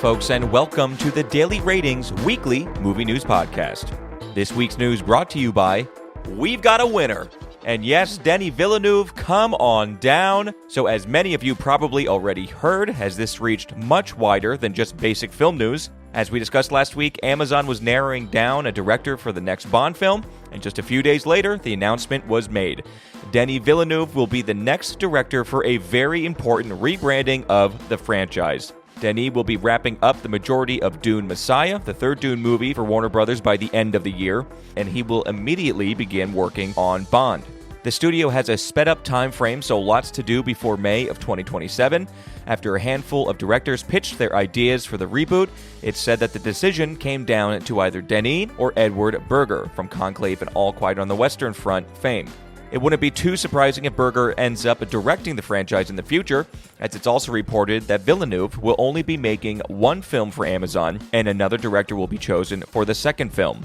folks, and welcome to the Daily Ratings Weekly Movie News Podcast. This week's news brought to you by We've Got a Winner. And yes, Denis Villeneuve, come on down. So as many of you probably already heard, has this reached much wider than just basic film news. As we discussed last week, Amazon was narrowing down a director for the next Bond film, and just a few days later, the announcement was made. Denis Villeneuve will be the next director for a very important rebranding of the franchise. Denis will be wrapping up the majority of Dune Messiah, the third Dune movie for Warner Bros. By the end of the year, and he will immediately begin working on Bond. The studio has a sped-up time frame, so lots to do before May of 2027. After a handful of directors pitched their ideas for the reboot, it's said that the decision came down to either Denis or Edward Berger from Conclave and All Quiet on the Western Front fame. It wouldn't be too surprising if Berger ends up directing the franchise in the future, as it's also reported that Villeneuve will only be making one film for Amazon, and another director will be chosen for the second film.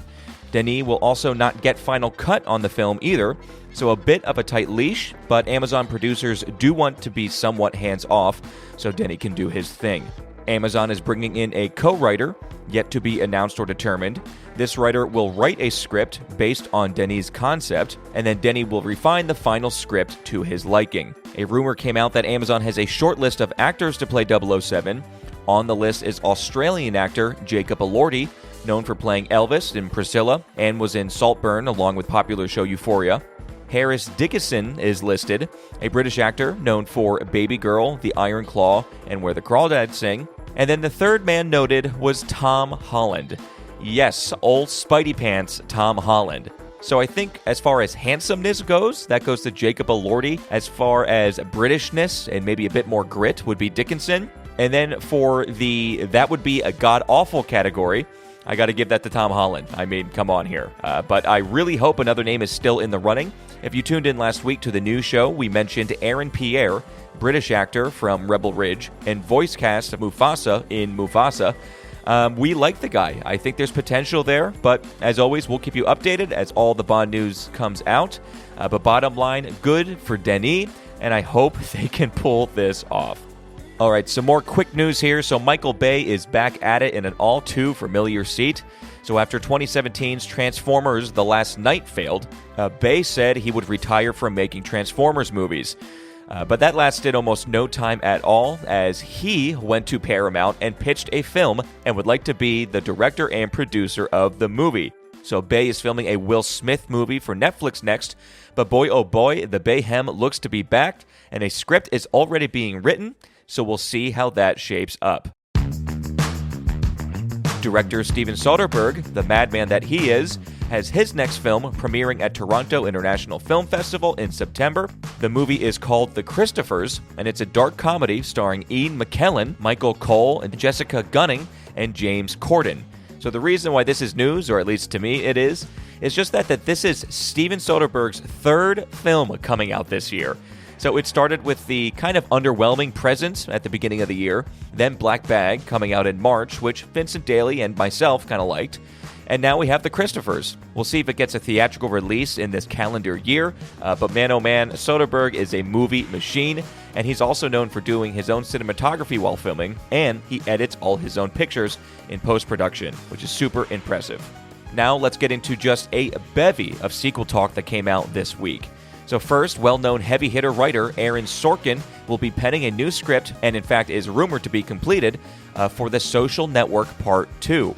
Denis will also not get final cut on the film either, so a bit of a tight leash, but Amazon producers do want to be somewhat hands-off so Denis can do his thing. Amazon is bringing in a co-writer, yet to be announced or determined. This writer will write a script based on Denis' concept, and then Denis will refine the final script to his liking. A rumor came out that Amazon has a short list of actors to play 007. On the list is Australian actor Jacob Elordi, known for playing Elvis in Priscilla, and was in Saltburn along with popular show Euphoria. Harris Dickinson is listed, a British actor known for Baby Girl, The Iron Claw, and Where the Crawdads Sing. And then the third man noted was Tom Holland. Yes, old Spidey Pants Tom Holland. So I think as far as handsomeness goes, that goes to Jacob Elordi. As far as Britishness and maybe a bit more grit would be Dickinson. And then for that would be a god-awful category, I got to give that to Tom Holland. I mean, come on here. But I really hope another name is still in the running. If you tuned in last week to the news show, we mentioned Aaron Pierre, British actor from Rebel Ridge, and voice cast Mufasa in Mufasa. We like the guy. I think there's potential there, but as always, we'll keep you updated as all the Bond news comes out. But bottom line, good for Denis, and I hope they can pull this off. All right, some more quick news here. So Michael Bay is back at it in an all-too familiar seat. So after 2017's Transformers: The Last Knight failed, Bay said he would retire from making Transformers movies. But that lasted almost no time at all, as he went to Paramount and pitched a film and would like to be the director and producer of the movie. So Bay is filming a Will Smith movie for Netflix next, but boy oh boy, the Bayhem looks to be back, and a script is already being written, so we'll see how that shapes up. Director Steven Soderbergh, the madman that he is, has his next film premiering at Toronto International Film Festival in September. The movie is called The Christophers, and it's a dark comedy starring Ian McKellen, Michael Cole, and Jessica Gunning, and James Corden. So the reason why this is news, or at least to me it is just that this is Steven Soderbergh's third film coming out this year. So it started with the kind of underwhelming Presence at the beginning of the year, then Black Bag coming out in March, which Vincent Daly and myself kind of liked, and now we have The Christophers. We'll see if it gets a theatrical release in this calendar year, but man oh man, Soderbergh is a movie machine, and he's also known for doing his own cinematography while filming, and he edits all his own pictures in post-production, which is super impressive. Now let's get into just a bevy of sequel talk that came out this week. So first, well-known heavy hitter writer Aaron Sorkin will be penning a new script, and in fact is rumored to be completed, for The Social Network Part 2.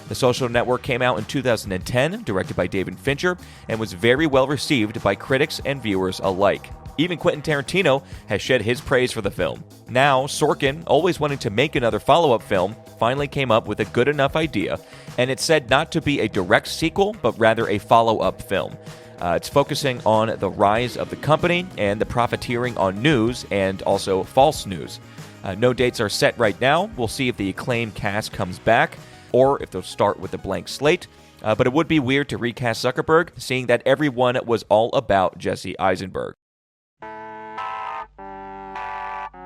The Social Network came out in 2010, directed by David Fincher, and was very well received by critics and viewers alike. Even Quentin Tarantino has shed his praise for the film. Now, Sorkin, always wanting to make another follow-up film, finally came up with a good enough idea, and it's said not to be a direct sequel, but rather a follow-up film. It's focusing on the rise of the company and the profiteering on news and also false news. No dates are set right now. We'll see if the acclaimed cast comes back or if they'll start with a blank slate. But it would be weird to recast Zuckerberg, seeing that everyone was all about Jesse Eisenberg.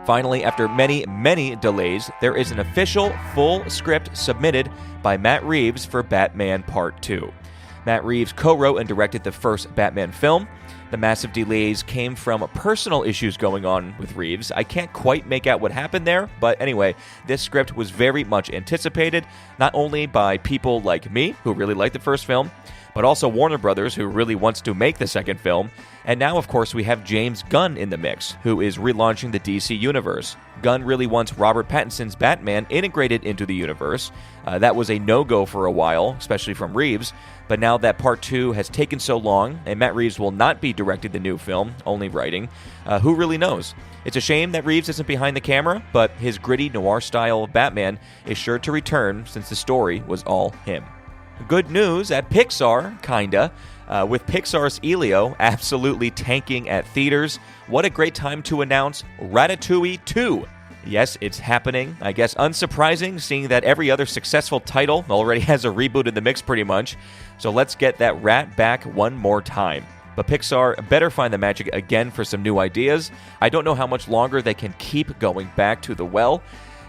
Finally, after many delays, there is an official full script submitted by Matt Reeves for Batman Part 2. Matt Reeves co-wrote and directed the first Batman film. The massive delays came from personal issues going on with Reeves. I can't quite make out what happened there, but anyway, this script was very much anticipated, not only by people like me, who really liked the first film, but also Warner Brothers, who really wants to make the second film. And now, of course, we have James Gunn in the mix, who is relaunching the DC Universe. Gunn really wants Robert Pattinson's Batman integrated into the universe. That was a no-go for a while, especially from Reeves. But now that Part 2 has taken so long, and Matt Reeves will not be directing the new film, only writing, who really knows? It's a shame that Reeves isn't behind the camera, but his gritty noir-style Batman is sure to return since the story was all him. Good news at Pixar, kinda. With Pixar's Elio absolutely tanking at theaters, what a great time to announce Ratatouille 2. Yes, it's happening. I guess unsurprising, seeing that every other successful title already has a reboot in the mix pretty much. So let's get that rat back one more time. But Pixar better find the magic again for some new ideas. I don't know how much longer they can keep going back to the well.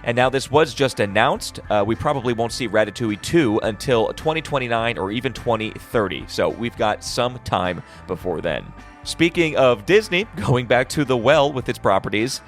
And now this was just announced. We probably won't see Ratatouille 2 until 2029 or even 2030. So we've got some time before then. Speaking of Disney, going back to the well with its properties,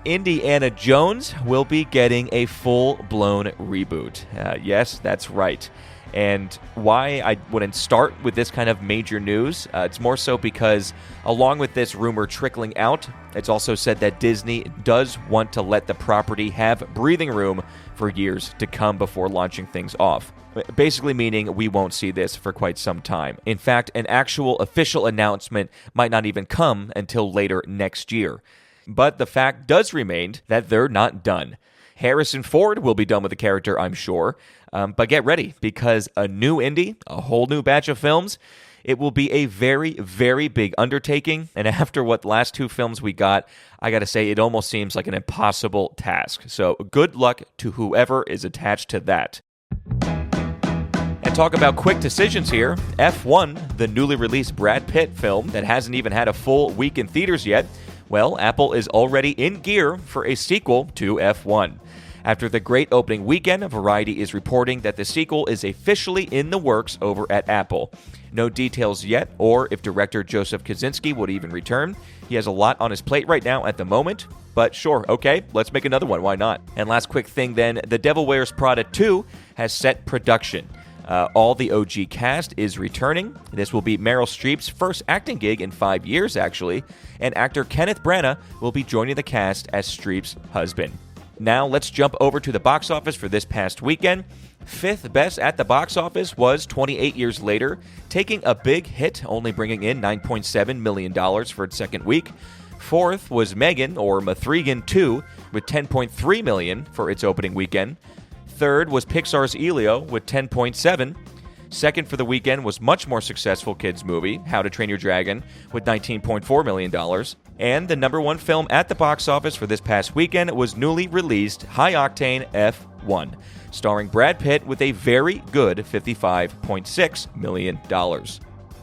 Indiana Jones will be getting a full-blown reboot. Yes, that's right. And why I wouldn't start with this kind of major news, it's more so because along with this rumor trickling out, it's also said that Disney does want to let the property have breathing room for years to come before launching things off. Basically meaning we won't see this for quite some time. In fact, an actual official announcement might not even come until later next year. But the fact does remain that they're not done. Harrison Ford will be done with the character, I'm sure. But get ready, because a new Indy, a whole new batch of films, it will be a very, very big undertaking. And after what last two films we got, I gotta say, it almost seems like an impossible task. So good luck to whoever is attached to that. And talk about quick decisions here. F1, the newly released Brad Pitt film that hasn't even had a full week in theaters yet, well, Apple is already in gear for a sequel to F1. After the great opening weekend, Variety is reporting that the sequel is officially in the works over at Apple. No details yet, or if director Joseph Kosinski would even return. He has a lot on his plate right now at the moment, but sure, okay, let's make another one, why not? And last quick thing then, The Devil Wears Prada 2 has set production. All the OG cast is returning. This will be Meryl Streep's first acting gig in 5 years, actually, and actor Kenneth Branagh will be joining the cast as Streep's husband. Now, let's jump over to the box office for this past weekend. Fifth best at the box office was 28 Years Later, taking a big hit, only bringing in $9.7 million for its second week. Fourth was Megan, or Mithrigan 2, with $10.3 million for its opening weekend. Third was Pixar's Elio with $10.7. Second for the weekend was much more successful kids movie, How to Train Your Dragon, with $19.4 million. And the number one film at the box office for this past weekend was newly released High Octane F1, starring Brad Pitt with a very good $55.6 million.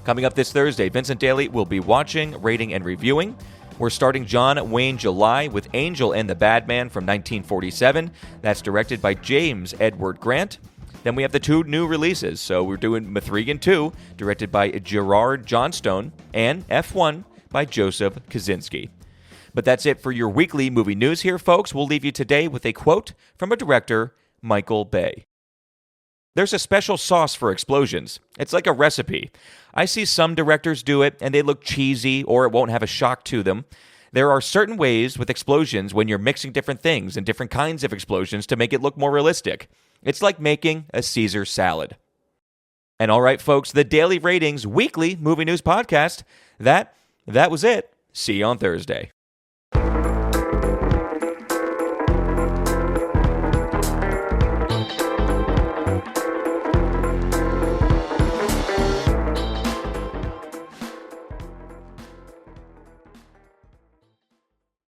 Coming up this Thursday, Vincent Daly will be watching, rating, and reviewing. We're starting John Wayne July with Angel and the Bad Man from 1947. That's directed by James Edward Grant. Then we have the two new releases. So we're doing Mithrigan 2, directed by Gerard Johnstone, and F1 by Joseph Kosinski. But that's it for your weekly movie news here, folks. We'll leave you today with a quote from a director, Michael Bay. There's a special sauce for explosions. It's like a recipe. I see some directors do it, and they look cheesy, or it won't have a shock to them. There are certain ways with explosions when you're mixing different things and different kinds of explosions to make it look more realistic. It's like making a Caesar salad. And all right, folks, the Daily Ratings weekly movie news podcast, that was it. See you on Thursday.